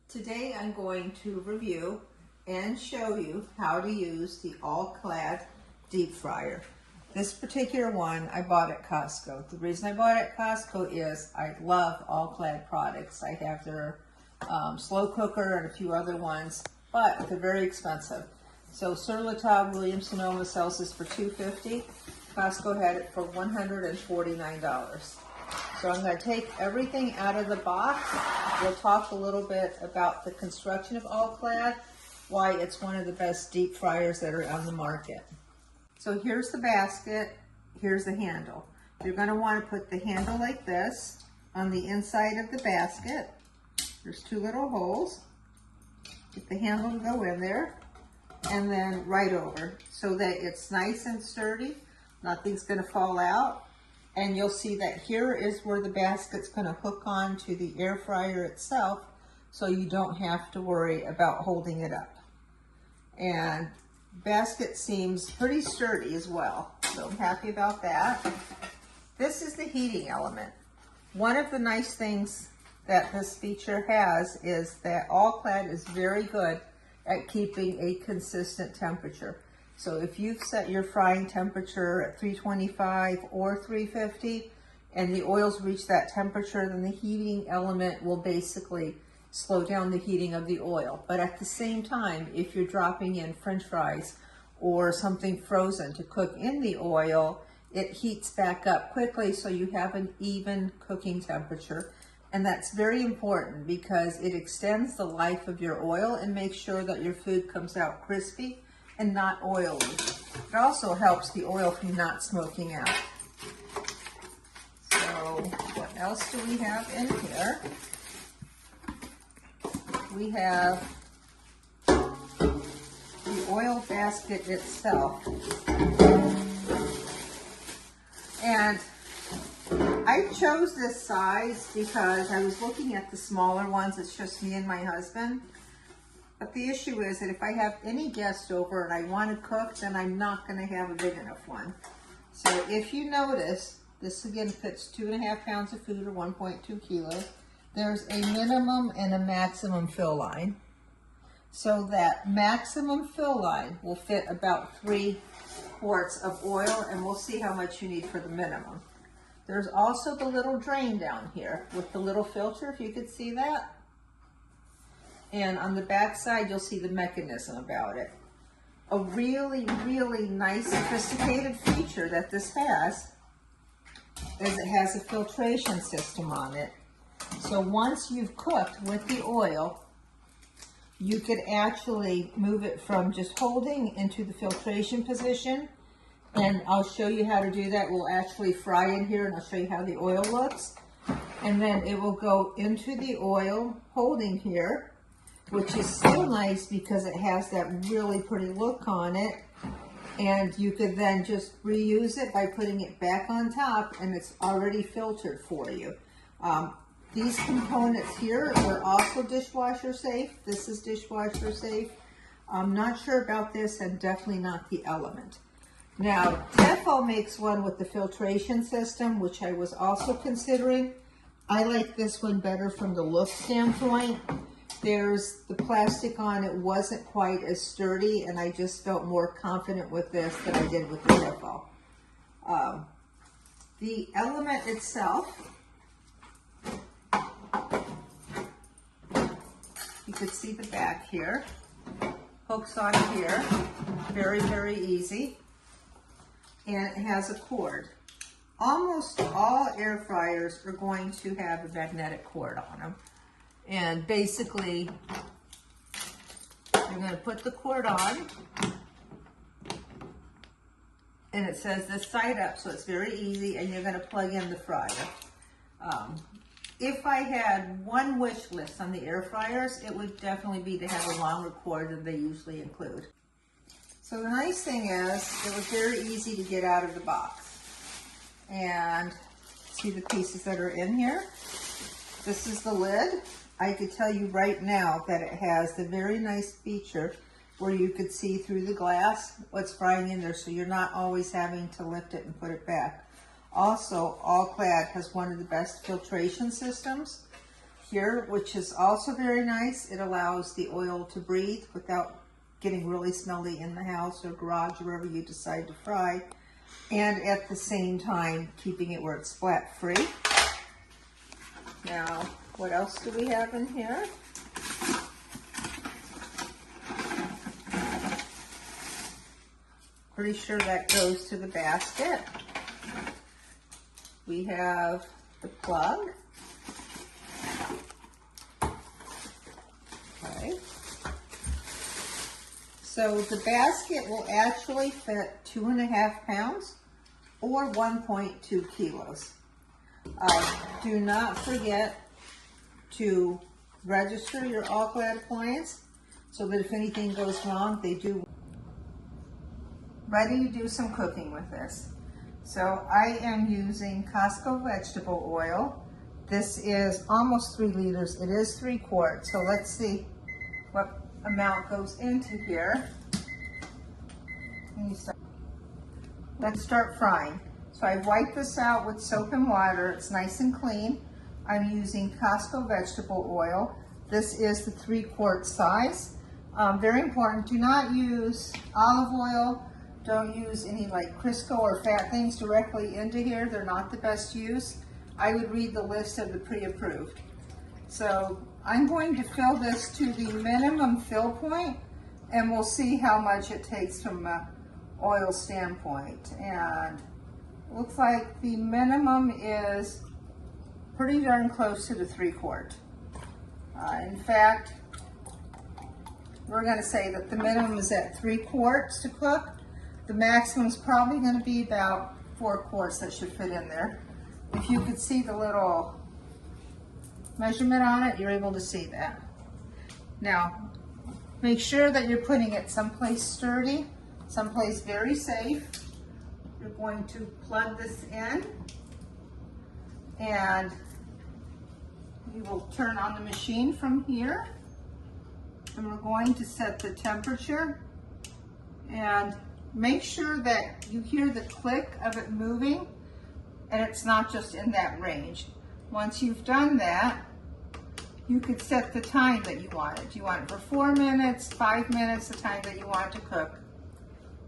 Today I'm going to review and show you how to use the Clad deep fryer. This particular one I bought at Costco. The reason I bought it at Costco is I love Clad products. I have their slow cooker and a few other ones, but they're very expensive. So Sur La Table, Williams-Sonoma sells this for $2.50. Costco had it for $149. So I'm going to take everything out of the box. We'll talk a little bit about the construction of Clad, why it's one of the best deep fryers that are on the market. So here's the basket, here's the handle. You're going to want to put the handle like this on the inside of the basket. There's two little holes. Get the handle to go in there, and then right over so that it's nice and sturdy. Nothing's going to fall out. And you'll see that here is where the basket's going to hook on to the air fryer itself, so you don't have to worry about holding it up. And basket seems pretty sturdy as well, so I'm happy about that. This is the heating element. One of the nice things that this feature has is that Clad is very good at keeping a consistent temperature. So if you've set your frying temperature at 325 or 350 and the oils reach that temperature, then the heating element will basically slow down the heating of the oil. But at the same time, if you're dropping in French fries or something frozen to cook in the oil, it heats back up quickly so you have an even cooking temperature. And that's very important because it extends the life of your oil and makes sure that your food comes out crispy and not oily. It also helps the oil from not smoking out. So what else do we have in here? We have the oil basket itself. And I chose this size because I was looking at the smaller ones. It's just me and my husband. But the issue is that if I have any guests over and I want to cook, then I'm not going to have a big enough one. So if you notice, this again fits 2.5 pounds of food or 1.2 kilos. There's a minimum and a maximum fill line. So that maximum fill line will fit about 3 quarts of oil, and we'll see how much you need for the minimum. There's also the little drain down here with the little filter, if you could see that. And on the back side, you'll see the mechanism about it. A really, really nice, sophisticated feature that this has is it has a filtration system on it. So once you've cooked with the oil, you could actually move it from just holding into the filtration position. And I'll show you how to do that. We'll actually fry in here, and I'll show you how the oil looks. And then it will go into the oil holding here, which is so nice because it has that really pretty look on it. And you could then just reuse it by putting it back on top, and it's already filtered for you. These components here are also dishwasher safe. This is dishwasher safe. I'm not sure about this, and definitely not the Element. Now, Tefal makes one with the filtration system, which I was also considering. I like this one better from the look standpoint. There's the plastic on it wasn't quite as sturdy, and I just felt more confident with this than I did with the Tefal. The Element itself, you could see the back here, hooks on here, very, very easy, and it has a cord. Almost all air fryers are going to have a magnetic cord on them. And basically, you're going to put the cord on, and it says this side up, so it's very easy, and you're going to plug in the fryer. If I had one wish list on the air fryers, it would definitely be to have a longer cord than they usually include. So the nice thing is, it was very easy to get out of the box. And see the pieces that are in here? This is the lid. I could tell you right now that it has the very nice feature where you could see through the glass what's frying in there, so you're not always having to lift it and put it back. Also, Clad has one of the best filtration systems. here, which is also very nice. It allows the oil to breathe without getting really smelly in the house or garage, wherever you decide to fry, and at the same time keeping it where it's splat free. Now, what else do we have in here? Pretty sure that goes to the basket. We have the plug. Okay. So the basket will actually fit 2.5 pounds or 1.2 kilos. Do not forget to register your Clad appliance so that if anything goes wrong, they do. Ready to do some cooking with this. So I am using Costco vegetable oil. This is almost 3 liters. It is 3 quarts. So let's see what amount goes into here. Let's start frying. So I've wiped this out with soap and water. It's nice and clean. I'm using Costco vegetable oil. This is the 3 quart size. Very important, do not use olive oil. Don't use any like Crisco or fat things directly into here. They're not the best use. I would read the list of the pre-approved. So I'm going to fill this to the minimum fill point, and we'll see how much it takes from an oil standpoint. And it looks like the minimum is pretty darn close to the 3 quart. In fact, we're going to say that the minimum is at 3 quarts to cook. The maximum is probably going to be about 4 quarts that should fit in there. If you could see the little measurement on it, you're able to see that. Now, make sure that you're putting it someplace sturdy, someplace very safe. You're going to plug this in, and you will turn on the machine from here, and we're going to set the temperature, and make sure that you hear the click of it moving and it's not just in that range. Once you've done that, you could set the time that you want it. Do you want it for 4 minutes, 5 minutes, the time that you want it to cook?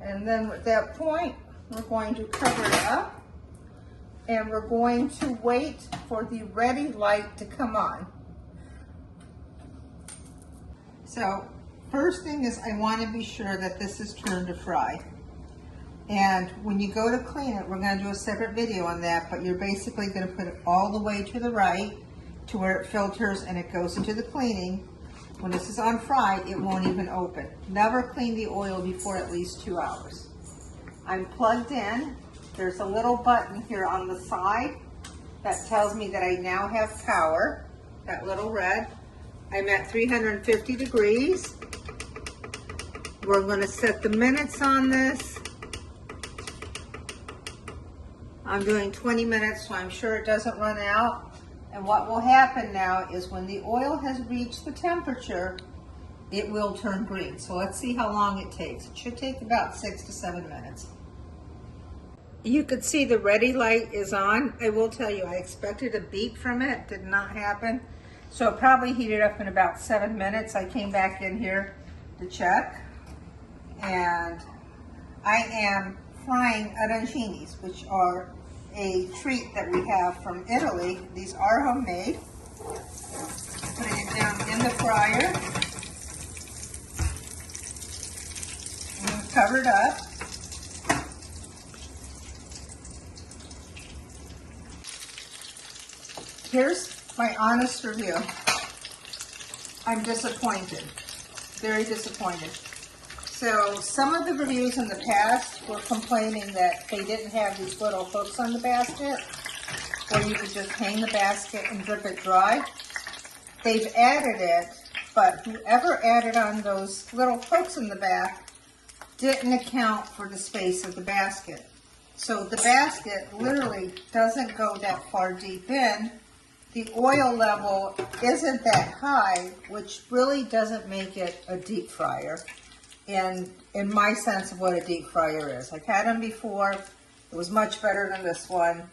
And then at that point, we're going to cover it up, and we're going to wait for the ready light to come on. So first thing is I want to be sure that this is turned to fry. And when you go to clean it, we're going to do a separate video on that, but you're basically going to put it all the way to the right to where it filters and it goes into the cleaning. When this is on fry, it won't even open. Never clean the oil before at least 2 hours. I'm plugged in. There's a little button here on the side that tells me that I now have power, that little red. I'm at 350 degrees. We're going to set the minutes on this. I'm doing 20 minutes, so I'm sure it doesn't run out. And what will happen now is when the oil has reached the temperature, it will turn green. So let's see how long it takes. It should take about 6 to 7 minutes. You could see the ready light is on. I will tell you, I expected a beep from it. Did not happen. So it probably heated up in about 7 minutes. I came back in here to check. And I am frying arancinis, which are a treat that we have from Italy. These are homemade. Putting it down in the fryer. And cover it up. Here's my honest review. I'm disappointed. Very disappointed. So some of the reviews in the past were complaining that they didn't have these little hooks on the basket where you could just hang the basket and drip it dry. They've added it, but whoever added on those little hooks in the back didn't account for the space of the basket. So the basket literally doesn't go that far deep in. The oil level isn't that high, which really doesn't make it a deep fryer. In my sense of what a deep fryer is. I've had them before. It was much better than this one.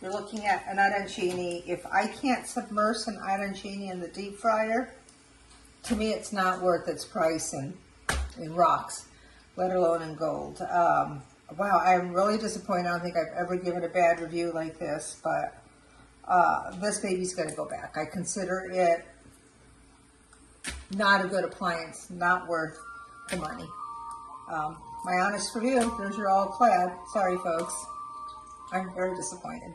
you're looking at an arancini. If I can't submerge an arancini in the deep fryer, to me it's not worth its price in rocks, let alone in gold. Wow, I'm really disappointed. I don't think I've ever given a bad review like this, but this baby's going to go back. I consider it not a good appliance, not worth the money. My honest review, there's your all Clad. Sorry, folks. I'm very disappointed.